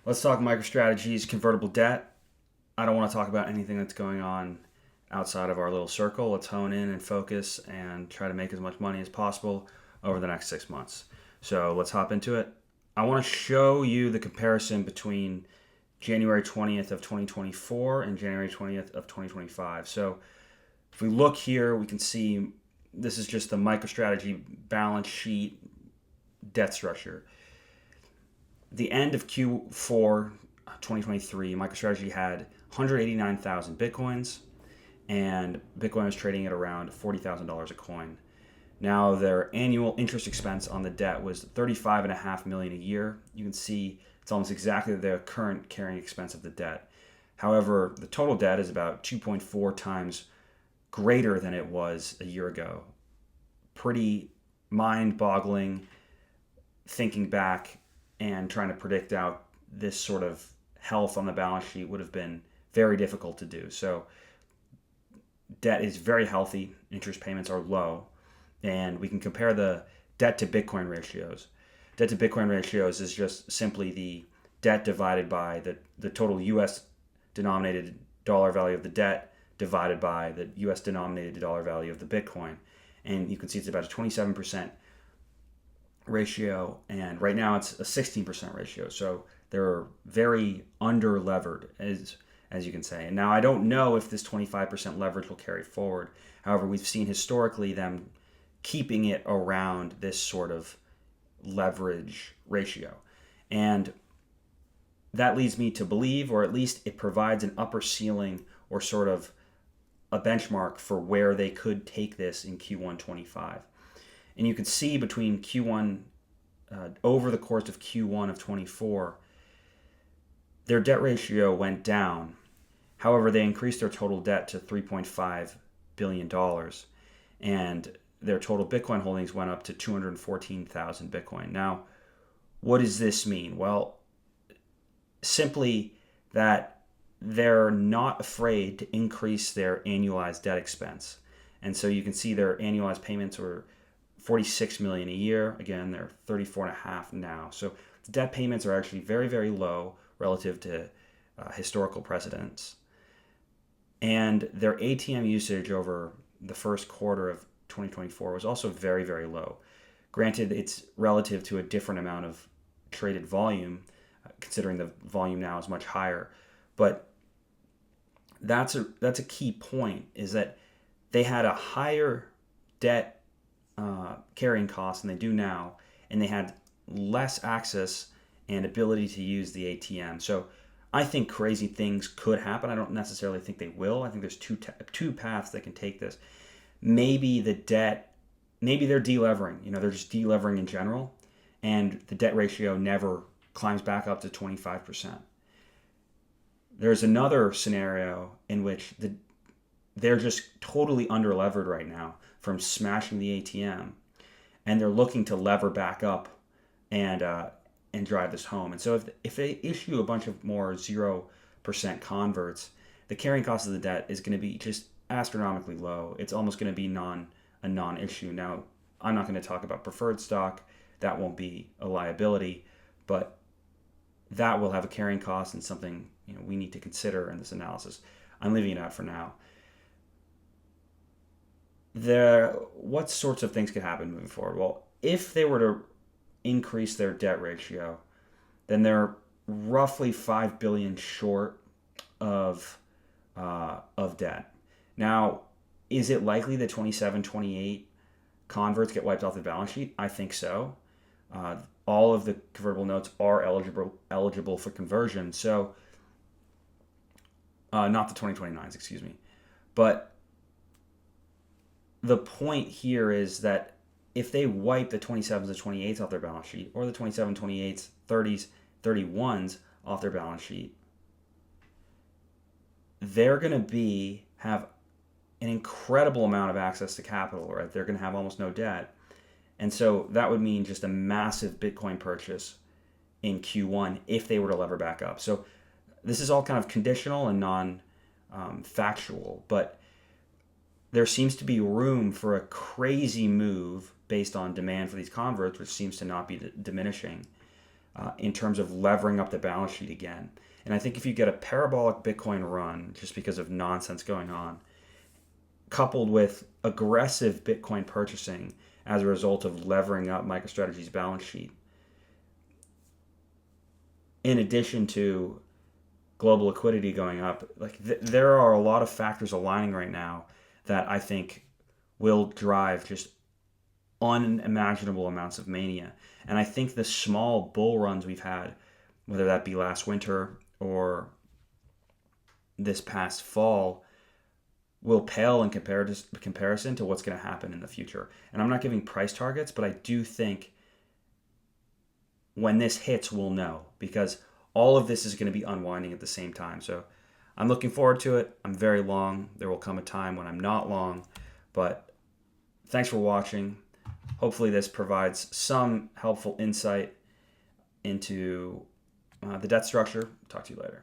Let's talk MicroStrategy's convertible debt. I don't want to talk about anything that's going on outside of our little circle. Let's hone in and focus and try to make as much money as possible over the next 6 months. So let's hop into it. I want to show you the comparison between January 20th of 2024 and January 20th of 2025. So if we look here, we can see this is just the MicroStrategy balance sheet debt structure. The end of Q4 2023, MicroStrategy had 189,000 Bitcoins, and Bitcoin was trading at around $40,000 a coin. Now their annual interest expense on the debt was $35.5 million a year. You can see it's almost exactly the current carrying expense of the debt. However, the total debt is about 2.4 times greater than it was a year ago. Pretty mind-boggling thinking back and trying to predict out this sort of health on the balance sheet would have been very difficult to do. So debt is very healthy, interest payments are low, and we can compare the debt to Bitcoin ratios. Debt to Bitcoin ratios is just simply the debt divided by the total US denominated dollar value of the debt divided by the US denominated dollar value of the Bitcoin. And you can see it's about a 27% ratio, and right now it's a 16% ratio. So they're very under levered, as you can say. And now I don't know if this 25% leverage will carry forward. However, we've seen historically them keeping it around this sort of leverage ratio. And that leads me to believe, or at least it provides an upper ceiling or sort of a benchmark for where they could take this in Q1 25. And you can see between Q1, over the course of Q1 of 24, their debt ratio went down. However, they increased their total debt to $3.5 billion. And their total Bitcoin holdings went up to 214,000 Bitcoin. Now, what does this mean? Well, simply that they're not afraid to increase their annualized debt expense. And so you can see their annualized payments were $46 million a year. Again, they're $34.5 now. So the debt payments are actually very, very low relative to historical precedents. And their ATM usage over the first quarter of 2024 was also very, very low. Granted, it's relative to a different amount of traded volume, considering the volume now is much higher. But that's a key point, is that they had a higher debt carrying costs than they do now, and they had less access and ability to use the ATM. So I think crazy things could happen. I don't necessarily think they will. I think there's two paths that can take this. Maybe they're delevering. They're just delevering in general, and the debt ratio never climbs back up to 25%. There's another scenario in which they're just totally under-levered right now from smashing the ATM, and they're looking to lever back up and drive this home. And so if they issue a bunch of more 0% converts, the carrying cost of the debt is going to be just astronomically low. It's almost going to be a non-issue. Now, I'm not going to talk about preferred stock. That won't be a liability, but that will have a carrying cost and something we need to consider in this analysis. I'm leaving it out for now. What sorts of things could happen moving forward? Well, if they were to increase their debt ratio, then they're roughly $5 billion short of debt. Now, is it likely that 27, 28 converts get wiped off the balance sheet? I think so. All of the convertible notes are eligible for conversion. So, not the 2029s, excuse me. But the point here is that if they wipe the 27s and 28s off their balance sheet, or the 27, 28s, 30s, 31s off their balance sheet, they're going to have an incredible amount of access to capital, right? They're going to have almost no debt. And so that would mean just a massive Bitcoin purchase in Q1 if they were to lever back up. So this is all kind of conditional and non-factual, but there seems to be room for a crazy move based on demand for these converts, which seems to not be diminishing. in terms of levering up the balance sheet again. And I think if you get a parabolic Bitcoin run just because of nonsense going on, coupled with aggressive Bitcoin purchasing as a result of levering up MicroStrategy's balance sheet, in addition to global liquidity going up, like there are a lot of factors aligning right now that I think will drive just unimaginable amounts of mania. And I think the small bull runs we've had, whether that be last winter or this past fall, will pale in comparison to what's going to happen in the future. And I'm not giving price targets, but I do think when this hits, we'll know, because all of this is going to be unwinding at the same time. So I'm looking forward to it. I'm very long. There will come a time when I'm not long, but thanks for watching. Hopefully this provides some helpful insight into the debt structure. Talk to you later.